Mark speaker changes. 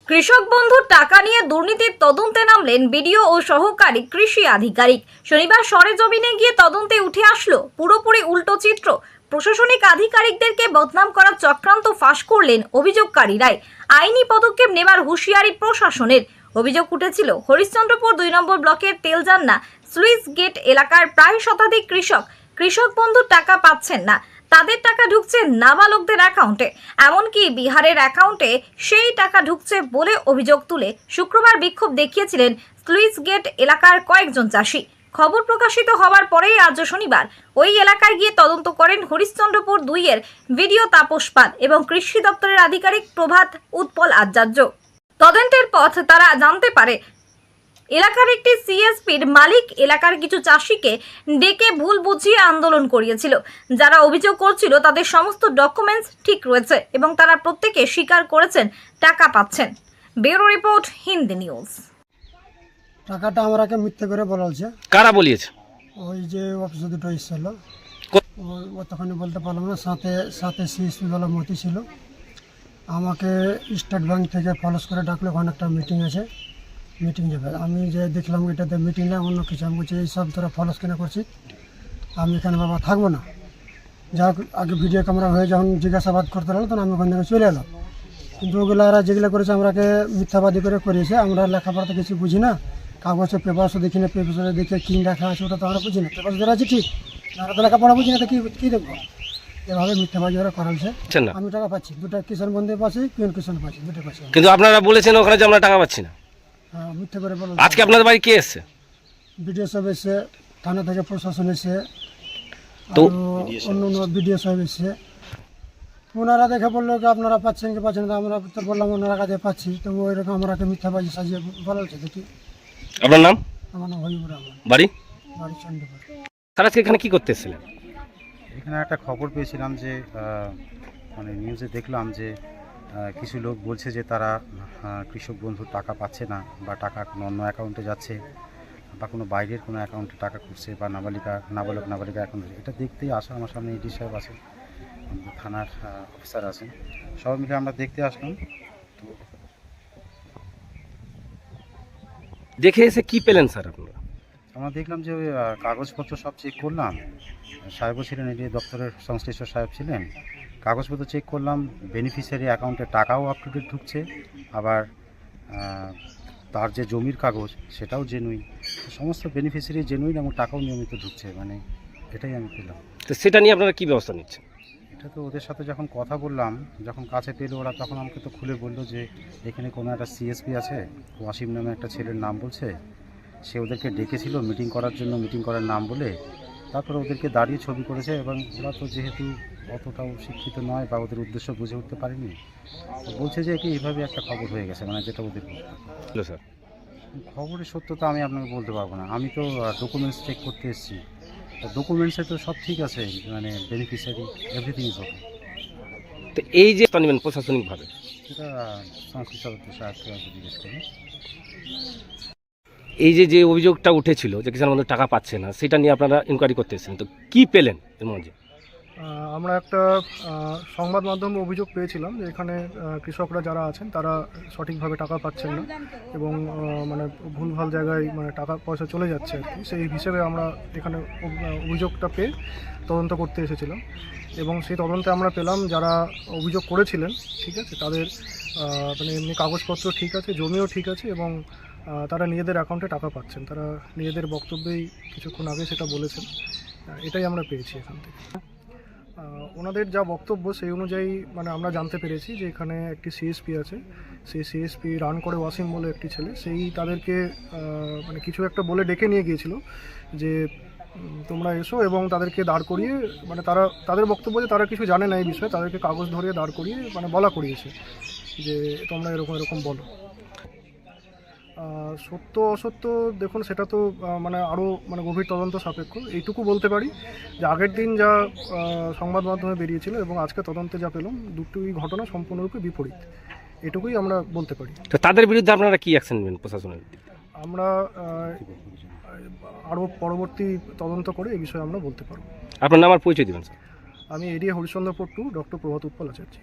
Speaker 1: কৃষক বন্ধুর টাকা নিয়ে দুর্নীতির তদন্তে নামলেন বিডিও ও সহকারী কৃষি আধিকারিক। শনিবার সরেজমিনে গিয়ে তদন্তে উঠে আসলো পুরোপুরি উল্টো চিত্র। প্রশাসনিক আধিকারিকদেরকে বদনাম করার চক্রান্ত ফাঁস করলেন অভিযোগকারীরাই। আইনি পদক্ষেপ নেবার হুঁশিয়ারি প্রশাসনের। অভিযোগ উঠেছিল হরিশ্চন্দ্রপুর 2 নম্বর ব্লকের তেলজান্না স্লুইস গেট এলাকার প্রায় শতাধিক কৃষক বন্ধুর টাকা পাচ্ছেন না। তাদের টাকা ঢুকছে নাবালকদের অ্যাকাউন্টে, এমনকি বিহারের অ্যাকাউন্টে সেই টাকা ঢুকছে বলে অভিযোগ তুলে শুক্রবার বিক্ষোভ দেখিয়েছিলেন স্লুইস গেট এলাকার কয়েকজন চাষি। খবর প্রকাশিত হওয়ার পরেই আজ শনিবার ওই এলাকায় গিয়ে তদন্ত করেন হরিশ্চন্দ্রপুর 2 এর ভিডিও তাপস পাল এবং কৃষি দপ্তরের আধিকারিক প্রভাত উৎপল আচার্য। তদন্তের পথ তারা জানতে পারে এলাকার একটি সিএসপির মালিক এলাকার কিছু চাষিকে ডেকে ভুল বুঝিয়ে আন্দোলন করিয়েছিল। যারা অভিযোগ করছিল তাদের সমস্ত ডকুমেন্টস ঠিক রয়েছে এবং তারা প্রত্যেকে স্বীকার করেছেন টাকা পাচ্ছেন। Bureau report, Hindi news.
Speaker 2: টাকাটা আমরাকে মিথ্যে করে বলা হচ্ছে।
Speaker 3: কারা বলিয়েছে?
Speaker 2: ওই যে অফিসে দুটো এসেছিল, ও তখনই বলতে পারলাম না। সাথে সিএসপি বলা মতি ছিল। আমাকে স্টেট ব্যাংক থেকে ফলোস করে ডাকলো, ওখানে একটা মিটিং আছে, মিটিং যাবে। আমি যে দেখলাম এটাতে মিটিং না, অন্য কিছু। আমি বলছি এইসব তোরা ফলোস কেনা করছিস, আমি এখানে বাবা থাকবো না। যা হোক, আগে ভিডিও ক্যামেরা হয়ে যখন জিজ্ঞাসাবাদ করতে লাগলো তখন আমি ওখান থেকে চলে এলাম। কিন্তু ওগুলো এরা যেগুলো করেছে আমরাকে মিথ্যাবাদী করে করিয়েছে। আমরা লেখাপড়াতে কিছু বুঝি না, কাগজে পেপারসও দেখি না, পেপারে দেখে কী লেখা আছে ওটা তো আমরা বুঝি না। পেপার যারা আছে ঠিক, আমরা তো লেখাপড়া বুঝি না, তো কী দেখবো? এভাবে মিথ্যাবাদী ওরা করাচ্ছে। আমি টাকা পাচ্ছি, দুটো কিষাণ বন্ধু পাচ্ছি, পিএম কিষাণ পাচ্ছি, দুটো পাচ্ছি।
Speaker 3: কিন্তু আপনারা বলেছেন ওখানে যে আমরা টাকা পাচ্ছি না।
Speaker 2: হ্যাঁ, মিথ্যে করে বলো।
Speaker 3: আজকে আপনাদের বাড়ি কে এসছে?
Speaker 2: বিডিও সাহেব এসে, থানা থেকে প্রশাসন এসে,
Speaker 3: তো
Speaker 2: অন্য বিডিও সাহেব এসে, ওনারা দেখে বললো যে আপনারা পাচ্ছেন কি পাচ্ছেন না। আমরা তো বললাম ওনারা কাছে পাচ্ছি, তো ওইরকম আমরাকে মিথ্যাবাজি সাজিয়ে বলা হচ্ছে। দেখি,
Speaker 3: আপনার নাম?
Speaker 2: আমার নাম হরিপুর, আমার
Speaker 3: বাড়ি
Speaker 2: চন্দ্রপুর।
Speaker 3: স্যার আজকে এখানে কি করতে এসেছিলেন?
Speaker 4: এখানে একটা খবর পেয়েছিলাম যে মানে নিউজে দেখলাম যে কিছু লোক বলছে যে তারা কৃষক বন্ধুর টাকা পাচ্ছে না, বা টাকা কোনো অন্য অ্যাকাউন্টে যাচ্ছে, বা কোনো বাইরের কোনো অ্যাকাউন্টে টাকা করছে, বা নাবালক অ্যাকাউন্টে। এটা দেখতেই আসা, আমার সামনে এডি সাহেব আছেন, থানার অফিসার আছেন, সবাই মিলে আমরা দেখতে আসলাম। তো
Speaker 3: দেখে এসে কি পেলেন স্যার আপনারা?
Speaker 4: আমরা দেখলাম যে কাগজপত্র সব চেক করলাম। সাহেবও ছিলেন, এডি দপ্তরের সংশ্লিষ্ট সাহেব ছিলেন। কাগজপত্র চেক করলাম, বেনিফিশিয়ারি অ্যাকাউন্টে টাকাও আপ টু ডেট ঢুকছে, আবার তার যে জমির কাগজ সেটাও জেনুইন, সমস্ত বেনিফিশিয়ারি জেনুইন এবং টাকাও নিয়মিত ঢুকছে। মানে এটাই আমি পেলাম।
Speaker 3: তো সেটা নিয়ে আপনারা কী ব্যবস্থা নিচ্ছেন?
Speaker 4: এটা তো ওদের সাথে যখন কথা বললাম, যখন কাছে পেলো ওরা, তখন আমাকে তো খুলে বললো যে এখানে কোনো একটা সিএসপি আছে, ওয়াসিম নামে একটা ছেলের নাম বলছে, সে ওদেরকে ডেকেছিল মিটিং করার জন্য, মিটিং করার নাম বলে। তারপরে ওদেরকে দাঁড়িয়ে ছবি করেছে, এবং ওরা তো যেহেতু অতটাও শিক্ষিত নয় বা ওদের উদ্দেশ্য বুঝে উঠতে পারেনি, বলছে যে কি এইভাবে একটা খবর হয়ে গেছে, মানে যেটা ওদের
Speaker 3: হ্যালো স্যার,
Speaker 4: খবরের সত্যতা আমি আপনাকে বলতে পারবো না। আমি তো ডকুমেন্টস চেক করতে এসেছি, তো ডকুমেন্টসে তো সব ঠিক আছে, মানে বেনিফিশিয়ারি এভরিথিং ইজ ওকে।
Speaker 3: তো এই যে নেবেন প্রশাসনিকভাবে,
Speaker 4: সেটা সংশ্লিষ্ট সাহেবকে জিজ্ঞেস করি।
Speaker 3: এই যে অভিযোগটা উঠেছিল যে কিষাণ বন্ধুর টাকা পাচ্ছে না, সেটা নিয়ে আপনারা ইনকোয়ারি করতে এসেছেন, তো কি পেলেন এর মধ্যে?
Speaker 5: আমরা একটা সংবাদ মাধ্যমে অভিযোগ পেয়েছিলাম যে এখানে কৃষকরা যারা আছেন তারা সঠিকভাবে টাকা পাচ্ছেন না, এবং মানে ভুলভাল জায়গায় মানে টাকা পয়সা চলে যাচ্ছে আর কি। সেই হিসেবে আমরা এখানে অভিযোগটা পেয়ে তদন্ত করতে এসেছিলাম, এবং সেই তদন্তে আমরা পেলাম যারা অভিযোগ করেছিলেন, ঠিক আছে, তাদের মানে এমনি কাগজপত্র ঠিক আছে, জমিও ঠিক আছে, এবং তারা নিজেদের অ্যাকাউন্টে টাকা পাচ্ছেন। তারা নিজেদের বক্তব্যেই কিছুক্ষণ আগে সেটা বলেছেন। এটাই আমরা পেয়েছি এখান থেকে। ওনাদের যা বক্তব্য সেই অনুযায়ী মানে আমরা জানতে পেরেছি যে এখানে একটি সিএসপি আছে, সেই সিএসপি রান করে ওয়াসিম বলে একটি ছেলে, সেই তাদেরকে মানে কিছু একটা বলে ডেকে নিয়ে গিয়েছিল যে তোমরা এসো, এবং তাদেরকে দাঁড় করিয়ে, মানে তাদের বক্তব্য যে তারা কিছু জানে না এই বিষয়ে, তাদেরকে কাগজ ধরিয়ে দাঁড় করিয়ে মানে বলা করিয়েছে যে তোমরা এরকম বলো। সত্য অসত্য দেখুন, সেটা তো মানে আরও মানে গভীর তদন্ত সাপেক্ষ। এইটুকু বলতে পারি যে আগের দিন যা সংবাদ মাধ্যমে বেরিয়েছিল এবং আজকে তদন্তে যা পেলাম, দুটোই ঘটনা সম্পূর্ণরূপে বিপরীত। এটুকুই আমরা বলতে পারি।
Speaker 3: তো তাদের বিরুদ্ধে আপনারা কি অ্যাকশন নেবেন প্রশাসনের?
Speaker 5: আমরা আরও পরবর্তী তদন্ত করে এই বিষয়ে আমরা বলতে পারব।
Speaker 3: আপনার নাম আর পরিচয় দেবেন স্যার?
Speaker 5: আমি এরিয়া হরিশ্চন্দ্রপুর 2 ডক্টর প্রভাত উৎপল আচার্য।